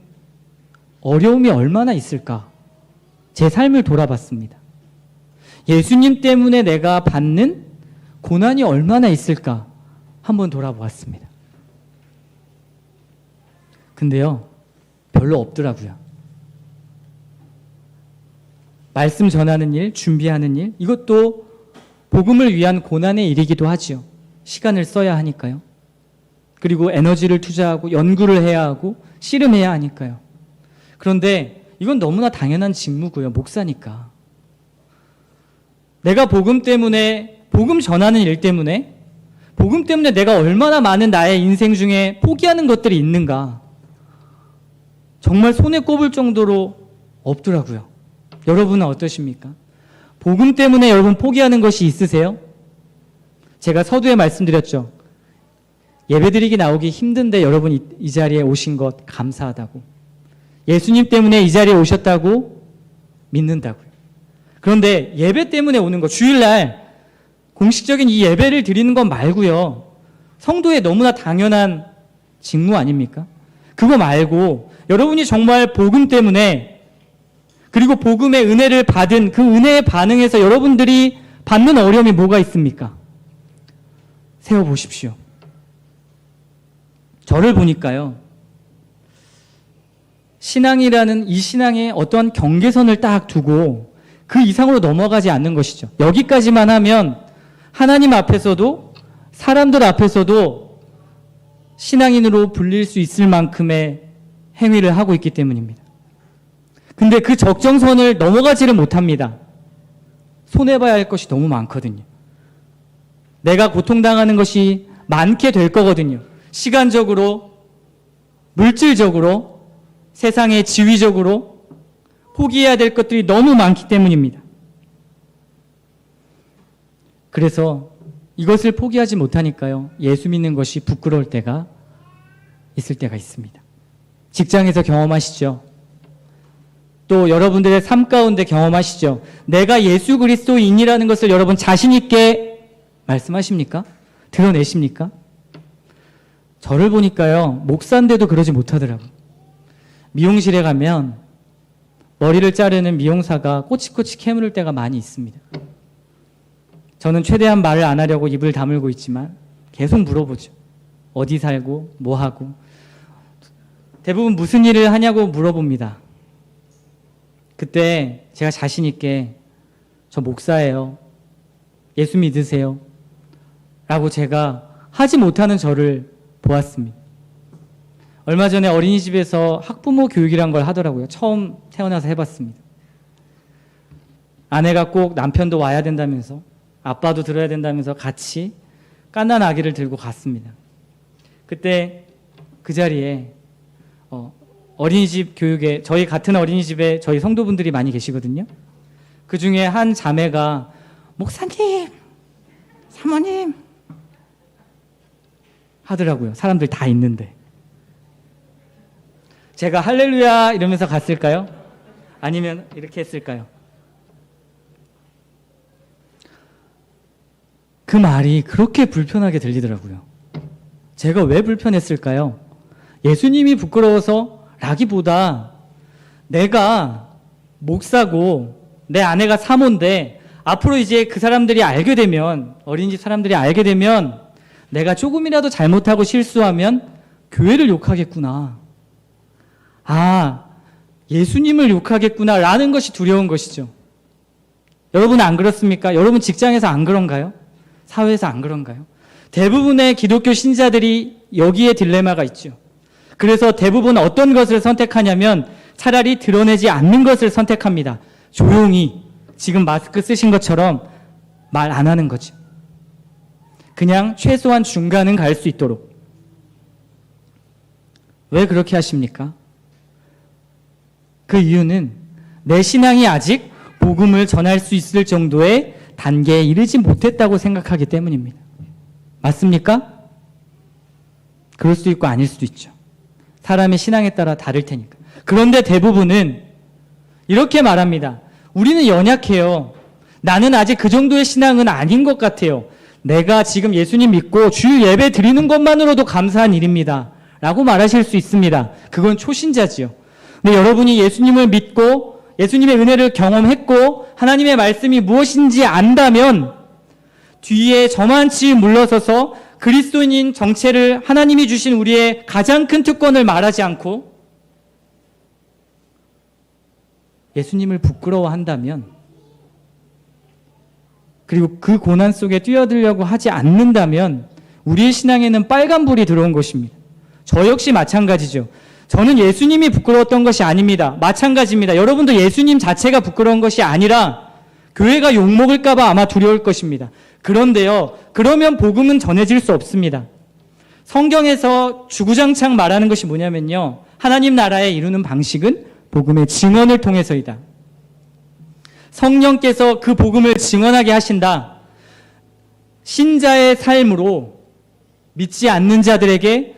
[SPEAKER 1] 어려움이 얼마나 있을까? 제 삶을 돌아봤습니다. 예수님 때문에 내가 받는 고난이 얼마나 있을까? 한번 돌아보았습니다. 근데요, 별로 없더라고요. 말씀 전하는 일, 준비하는 일, 이것도 복음을 위한 고난의 일이기도 하지요. 시간을 써야 하니까요. 그리고 에너지를 투자하고 연구를 해야 하고 씨름해야 하니까요. 그런데 이건 너무나 당연한 직무고요. 목사니까. 내가 복음 때문에, 복음 전하는 일 때문에, 복음 때문에 내가 얼마나 많은 나의 인생 중에 포기하는 것들이 있는가. 정말 손에 꼽을 정도로 없더라고요. 여러분은 어떠십니까? 복음 때문에 여러분 포기하는 것이 있으세요? 제가 서두에 말씀드렸죠. 예배드리기 나오기 힘든데 여러분 이 자리에 오신 것 감사하다고. 예수님 때문에 이 자리에 오셨다고 믿는다고요. 그런데 예배 때문에 오는 것, 주일날 공식적인 이 예배를 드리는 것 말고요. 성도의 너무나 당연한 직무 아닙니까? 그거 말고 여러분이 정말 복음 때문에, 그리고 복음의 은혜를 받은 그 은혜에 반응해서 여러분들이 받는 어려움이 뭐가 있습니까? 세워보십시오. 저를 보니까요, 신앙이라는 이 신앙의 어떠한 경계선을 딱 두고 그 이상으로 넘어가지 않는 것이죠. 여기까지만 하면 하나님 앞에서도 사람들 앞에서도 신앙인으로 불릴 수 있을 만큼의 행위를 하고 있기 때문입니다. 근데 그 적정선을 넘어가지를 못합니다. 손해봐야 할 것이 너무 많거든요. 내가 고통당하는 것이 많게 될 거거든요. 시간적으로, 물질적으로, 세상의 지위적으로 포기해야 될 것들이 너무 많기 때문입니다. 그래서 이것을 포기하지 못하니까요. 예수 믿는 것이 부끄러울 때가 있을 때가 있습니다. 직장에서 경험하시죠? 또 여러분들의 삶 가운데 경험하시죠? 내가 예수 그리스도인이라는 것을 여러분 자신 있게 말씀하십니까? 드러내십니까? 저를 보니까요. 목사인데도 그러지 못하더라고요. 미용실에 가면 머리를 자르는 미용사가 꼬치꼬치 캐물을 때가 많이 있습니다. 저는 최대한 말을 안 하려고 입을 다물고 있지만 계속 물어보죠. 어디 살고 뭐 하고. 대부분 무슨 일을 하냐고 물어봅니다. 그때 제가 자신 있게 저 목사예요. 예수 믿으세요. 라고 제가 하지 못하는 저를 보았습니다. 얼마 전에 어린이집에서 학부모 교육이란 걸 하더라고요. 처음 태어나서 해봤습니다. 아내가 꼭 남편도 와야 된다면서 아빠도 들어야 된다면서 같이 갓난 아기를 들고 갔습니다. 그때 그 자리에 어린이집 교육에 저희 같은 어린이집에 저희 성도분들이 많이 계시거든요. 그 중에 한 자매가 목사님, 사모님 하더라고요. 사람들 다 있는데. 제가 할렐루야 이러면서 갔을까요? 아니면 이렇게 했을까요? 그 말이 그렇게 불편하게 들리더라고요. 제가 왜 불편했을까요? 예수님이 부끄러워서 라기보다 내가 목사고 내 아내가 사모인데 앞으로 이제 그 사람들이 알게 되면 어린이집 사람들이 알게 되면 내가 조금이라도 잘못하고 실수하면 교회를 욕하겠구나. 아, 예수님을 욕하겠구나 라는 것이 두려운 것이죠. 여러분 안 그렇습니까? 여러분 직장에서 안 그런가요? 사회에서 안 그런가요? 대부분의 기독교 신자들이 여기에 딜레마가 있죠. 그래서 대부분 어떤 것을 선택하냐면 차라리 드러내지 않는 것을 선택합니다. 조용히 지금 마스크 쓰신 것처럼 말 안 하는 거죠. 그냥 최소한 중간은 갈 수 있도록. 왜 그렇게 하십니까? 그 이유는 내 신앙이 아직 복음을 전할 수 있을 정도의 단계에 이르지 못했다고 생각하기 때문입니다. 맞습니까? 그럴 수도 있고 아닐 수도 있죠. 사람의 신앙에 따라 다를 테니까. 그런데 대부분은 이렇게 말합니다. 우리는 연약해요. 나는 아직 그 정도의 신앙은 아닌 것 같아요. 내가 지금 예수님 믿고 주일 예배 드리는 것만으로도 감사한 일입니다. 라고 말하실 수 있습니다. 그건 초신자지요. 근데 여러분이 예수님을 믿고 예수님의 은혜를 경험했고 하나님의 말씀이 무엇인지 안다면 뒤에 저만치 물러서서 그리스도인인 정체를 하나님이 주신 우리의 가장 큰 특권을 말하지 않고 예수님을 부끄러워한다면 그리고 그 고난 속에 뛰어들려고 하지 않는다면 우리의 신앙에는 빨간불이 들어온 것입니다. 저 역시 마찬가지죠. 저는 예수님이 부끄러웠던 것이 아닙니다. 마찬가지입니다. 여러분도 예수님 자체가 부끄러운 것이 아니라 교회가 욕먹을까 봐 아마 두려울 것입니다. 그런데요, 그러면 복음은 전해질 수 없습니다. 성경에서 주구장창 말하는 것이 뭐냐면요, 하나님 나라에 이루는 방식은 복음의 증언을 통해서이다. 성령께서 그 복음을 증언하게 하신다. 신자의 삶으로 믿지 않는 자들에게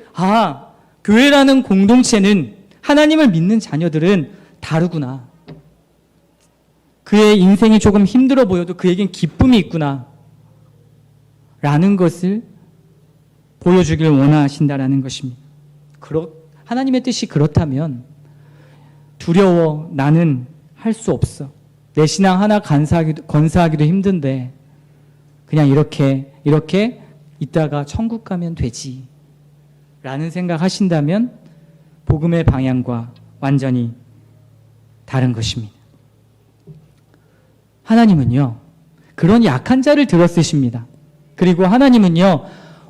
[SPEAKER 1] 교회라는 공동체는 하나님을 믿는 자녀들은 다르구나. 그의 인생이 조금 힘들어 보여도 그에겐 기쁨이 있구나. 라는 것을 보여주길 원하신다라는 것입니다. 하나님의 뜻이 그렇다면 두려워 나는 할 수 없어. 내 신앙 하나 건사하기도 힘든데 그냥 이렇게 있다가 천국 가면 되지. 라는 생각하신다면 복음의 방향과 완전히 다른 것입니다. 하나님은요, 그런 약한 자를 들어 쓰십니다. 그리고 하나님은요,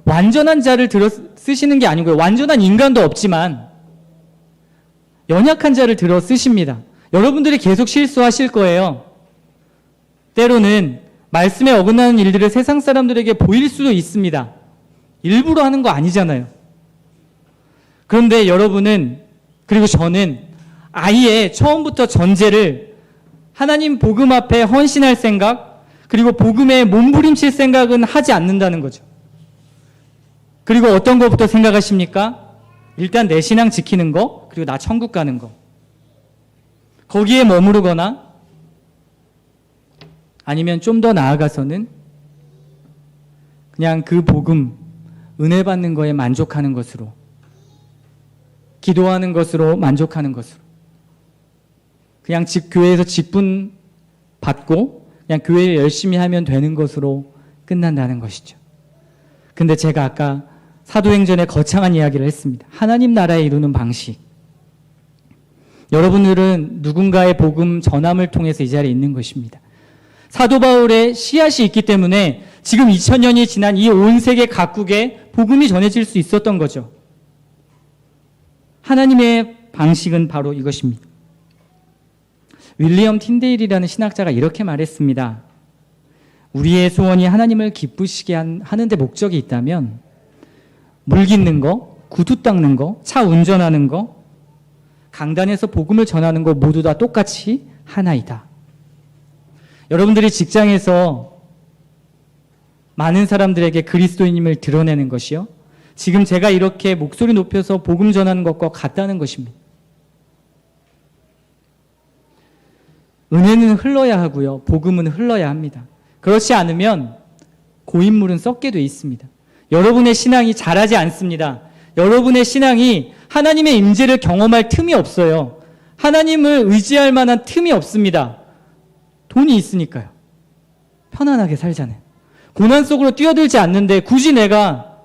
[SPEAKER 1] 완전한 자를 들어 쓰시는 게 아니고요. 완전한 인간도 없지만 연약한 자를 들어 쓰십니다. 여러분들이 계속 실수하실 거예요. 때로는 말씀에 어긋나는 일들을 세상 사람들에게 보일 수도 있습니다. 일부러 하는 거 아니잖아요. 그런데 여러분은, 그리고 저는 아예 처음부터 전제를 하나님 복음 앞에 헌신할 생각, 그리고 복음에 몸부림칠 생각은 하지 않는다는 거죠. 그리고 어떤 것부터 생각하십니까? 일단 내 신앙 지키는 거, 그리고 나 천국 가는 거. 거기에 머무르거나 아니면 좀 더 나아가서는 그냥 그 복음, 은혜 받는 거에 만족하는 것으로, 기도하는 것으로 만족하는 것으로, 그냥 교회에서 직분 받고 그냥 교회를 열심히 하면 되는 것으로 끝난다는 것이죠. 근데 제가 아까 사도행전의 거창한 이야기를 했습니다. 하나님 나라에 이루는 방식. 여러분들은 누군가의 복음 전함을 통해서 이 자리에 있는 것입니다. 사도 바울의 씨앗이 있기 때문에 지금 2000년이 지난 이 온 세계 각국에 복음이 전해질 수 있었던 거죠. 하나님의 방식은 바로 이것입니다. 윌리엄 틴데일이라는 신학자가 이렇게 말했습니다. 우리의 소원이 하나님을 기쁘시게 하는 데 목적이 있다면 물 깃는 거, 구두 닦는 거, 차 운전하는 거, 강단에서 복음을 전하는 거 모두 다 똑같이 하나이다. 여러분들이 직장에서 많은 사람들에게 그리스도인임을 드러내는 것이요, 지금 제가 이렇게 목소리 높여서 복음 전하는 것과 같다는 것입니다. 은혜는 흘러야 하고요, 복음은 흘러야 합니다. 그렇지 않으면 고인물은 썩게 돼 있습니다. 여러분의 신앙이 자라지 않습니다. 여러분의 신앙이 하나님의 임재를 경험할 틈이 없어요. 하나님을 의지할 만한 틈이 없습니다. 돈이 있으니까요. 편안하게 살잖아요. 고난 속으로 뛰어들지 않는데 굳이 내가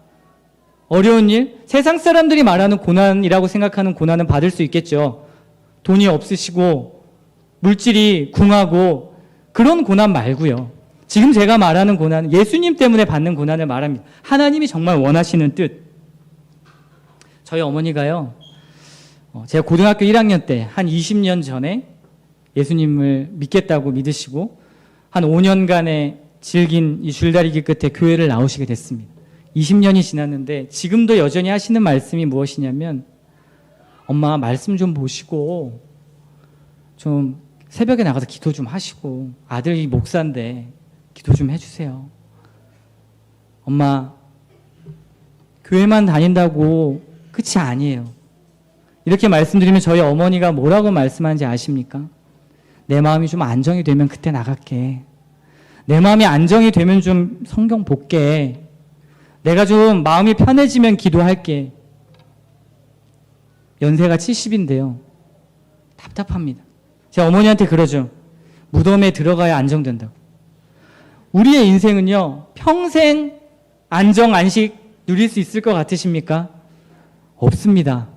[SPEAKER 1] 어려운 일, 세상 사람들이 말하는 고난이라고 생각하는 고난은 받을 수 있겠죠. 돈이 없으시고 물질이 궁하고 그런 고난 말고요. 지금 제가 말하는 고난은 예수님 때문에 받는 고난을 말합니다. 하나님이 정말 원하시는 뜻. 저희 어머니가요, 제가 고등학교 1학년 때 한 20년 전에 예수님을 믿겠다고 믿으시고 한 5년간의 질긴 이 줄다리기 끝에 교회를 나오시게 됐습니다. 20년이 지났는데 지금도 여전히 하시는 말씀이 무엇이냐면, 엄마 말씀 좀 보시고 좀 새벽에 나가서 기도 좀 하시고, 아들이 목사인데 기도 좀 해주세요. 엄마 교회만 다닌다고 끝이 아니에요. 이렇게 말씀드리면 저희 어머니가 뭐라고 말씀하는지 아십니까? 내 마음이 좀 안정이 되면 그때 나갈게. 내 마음이 안정이 되면 좀 성경 볼게. 내가 좀 마음이 편해지면 기도할게. 연세가 70인데요. 답답합니다. 제 어머니한테 그러죠. 무덤에 들어가야 안정된다고. 우리의 인생은요, 평생 안정, 안식 누릴 수 있을 것 같으십니까? 없습니다.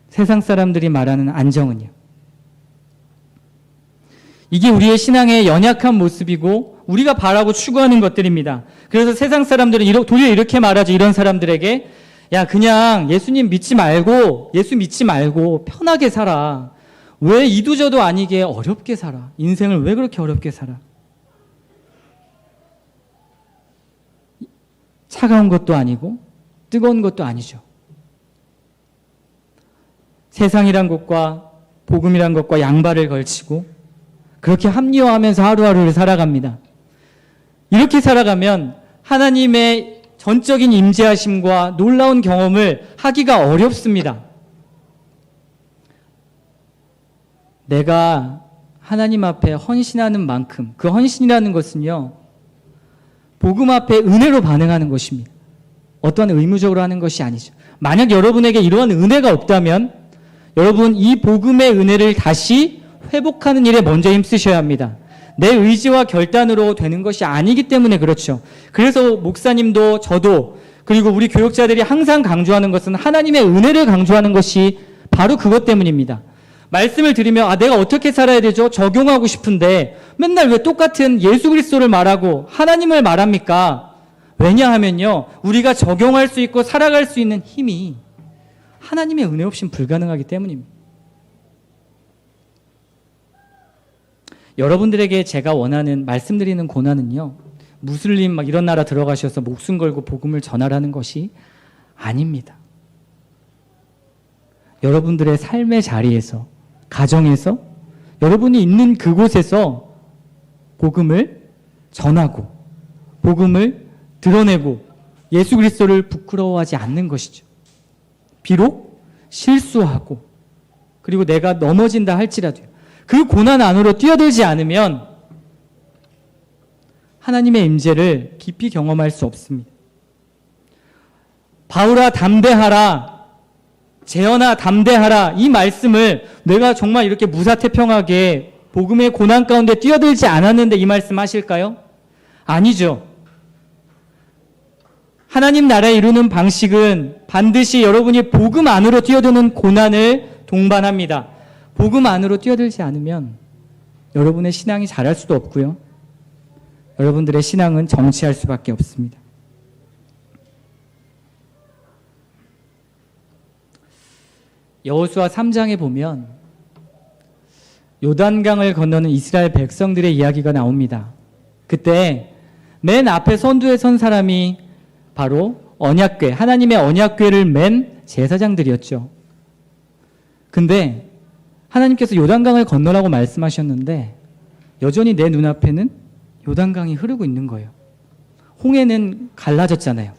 [SPEAKER 1] 세상 사람들이 말하는 안정은요. 이게 우리의 신앙의 연약한 모습이고 우리가 바라고 추구하는 것들입니다. 그래서 세상 사람들은 도리어 이렇게 말하죠. 이런 사람들에게, 야, 그냥 예수님 믿지 말고, 예수 믿지 말고 편하게 살아. 왜 이도저도 아니게 어렵게 살아? 인생을 왜 그렇게 어렵게 살아? 차가운 것도 아니고 뜨거운 것도 아니죠. 세상이란 것과 복음이란 것과 양발을 걸치고 그렇게 합리화하면서 하루하루를 살아갑니다. 이렇게 살아가면 하나님의 전적인 임재하심과 놀라운 경험을 하기가 어렵습니다. 내가 하나님 앞에 헌신하는 만큼, 그 헌신이라는 것은요, 복음 앞에 은혜로 반응하는 것입니다. 어떠한 의무적으로 하는 것이 아니죠. 만약 여러분에게 이러한 은혜가 없다면 여러분 이 복음의 은혜를 다시 회복하는 일에 먼저 힘쓰셔야 합니다. 내 의지와 결단으로 되는 것이 아니기 때문에 그렇죠. 그래서 목사님도 저도 그리고 우리 교육자들이 항상 강조하는 것은 하나님의 은혜를 강조하는 것이 바로 그것 때문입니다. 말씀을 들으면 내가 어떻게 살아야 되죠? 적용하고 싶은데 맨날 왜 똑같은 예수 그리스도를 말하고 하나님을 말합니까? 왜냐하면요, 우리가 적용할 수 있고 살아갈 수 있는 힘이 하나님의 은혜 없이는 불가능하기 때문입니다. 여러분들에게 제가 원하는 말씀드리는 고난은요, 무슬림 막 이런 나라 들어가셔서 목숨 걸고 복음을 전하라는 것이 아닙니다. 여러분들의 삶의 자리에서, 가정에서, 여러분이 있는 그곳에서 복음을 전하고 복음을 드러내고 예수 그리스도를 부끄러워하지 않는 것이죠. 비록 실수하고 그리고 내가 넘어진다 할지라도요, 그 고난 안으로 뛰어들지 않으면 하나님의 임재를 깊이 경험할 수 없습니다. 바울아 담대하라, 재현아 담대하라, 이 말씀을 내가 정말 이렇게 무사태평하게 복음의 고난 가운데 뛰어들지 않았는데 이 말씀 하실까요? 아니죠. 하나님 나라에 이루는 방식은 반드시 여러분이 복음 안으로 뛰어드는 고난을 동반합니다. 복음 안으로 뛰어들지 않으면 여러분의 신앙이 자랄 수도 없고요, 여러분들의 신앙은 정치할 수밖에 없습니다. 여호수아 3장에 보면 요단강을 건너는 이스라엘 백성들의 이야기가 나옵니다. 그때 맨 앞에 선두에 선 사람이 바로 언약궤, 하나님의 언약궤를 맨 제사장들이었죠. 근데 하나님께서 요단강을 건너라고 말씀하셨는데 여전히 내 눈앞에는 요단강이 흐르고 있는 거예요. 홍해는 갈라졌잖아요.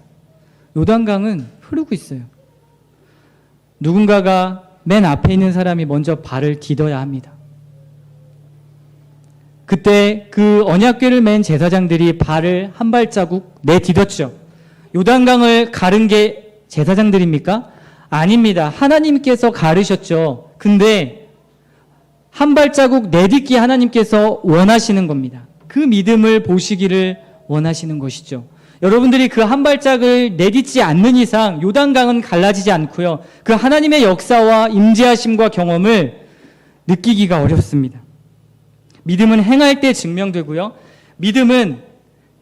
[SPEAKER 1] 요단강은 흐르고 있어요. 누군가가 맨 앞에 있는 사람이 먼저 발을 디뎌야 합니다. 그때 그 언약궤를 맨 제사장들이 발을 한 발자국 내디뎠죠. 요단강을 가른 게 제사장들입니까? 아닙니다. 하나님께서 가르셨죠. 근데 한 발자국 내딛기 하나님께서 원하시는 겁니다. 그 믿음을 보시기를 원하시는 것이죠. 여러분들이 그 한 발짝을 내딛지 않는 이상 요단강은 갈라지지 않고요, 그 하나님의 역사와 임재하심과 경험을 느끼기가 어렵습니다. 믿음은 행할 때 증명되고요, 믿음은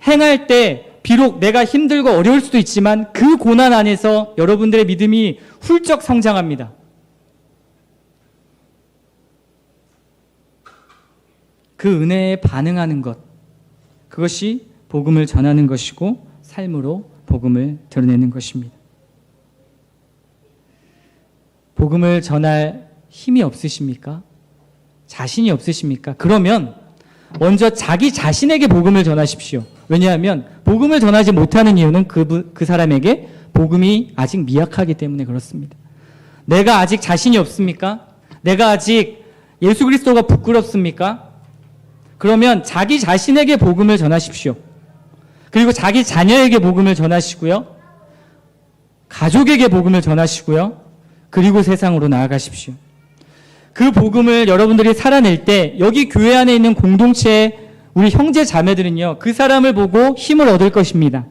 [SPEAKER 1] 행할 때 비록 내가 힘들고 어려울 수도 있지만 그 고난 안에서 여러분들의 믿음이 훌쩍 성장합니다. 그 은혜에 반응하는 것, 그것이 복음을 전하는 것이고 삶으로 복음을 드러내는 것입니다. 복음을 전할 힘이 없으십니까? 자신이 없으십니까? 그러면 먼저 자기 자신에게 복음을 전하십시오. 왜냐하면 복음을 전하지 못하는 이유는 그 사람에게 복음이 아직 미약하기 때문에 그렇습니다. 내가 아직 자신이 없습니까? 내가 아직 예수 그리스도가 부끄럽습니까? 그러면 자기 자신에게 복음을 전하십시오. 그리고 자기 자녀에게 복음을 전하시고요, 가족에게 복음을 전하시고요, 그리고 세상으로 나아가십시오. 그 복음을 여러분들이 살아낼 때 여기 교회 안에 있는 공동체의 우리 형제 자매들은요, 그 사람을 보고 힘을 얻을 것입니다.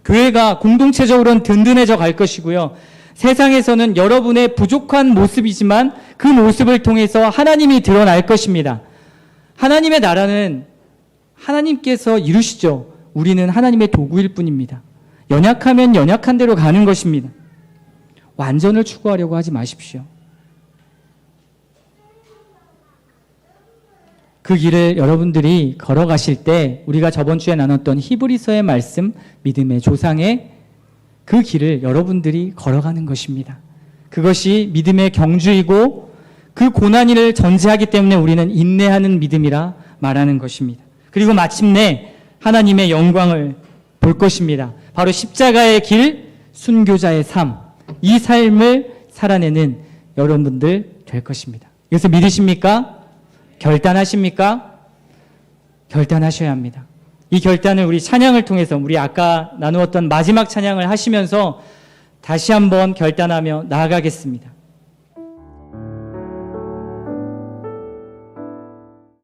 [SPEAKER 1] 교회가 공동체적으로는 든든해져 갈 것이고요, 세상에서는 여러분의 부족한 모습이지만 그 모습을 통해서 하나님이 드러날 것입니다. 하나님의 나라는 하나님께서 이루시죠. 우리는 하나님의 도구일 뿐입니다. 연약하면 연약한 대로 가는 것입니다. 완전을 추구하려고 하지 마십시오. 그 길을 여러분들이 걸어가실 때 우리가 저번 주에 나눴던 히브리서의 말씀, 믿음의 조상의 그 길을 여러분들이 걸어가는 것입니다. 그것이 믿음의 경주이고 그 고난을 전제하기 때문에 우리는 인내하는 믿음이라 말하는 것입니다. 그리고 마침내 하나님의 영광을 볼 것입니다. 바로 십자가의 길, 순교자의 삶, 이 삶을 살아내는 여러분들 될 것입니다. 이것을 믿으십니까? 결단하십니까? 결단하셔야 합니다. 이 결단을 우리 찬양을 통해서, 우리 아까 나누었던 마지막 찬양을 하시면서 다시 한번 결단하며 나아가겠습니다.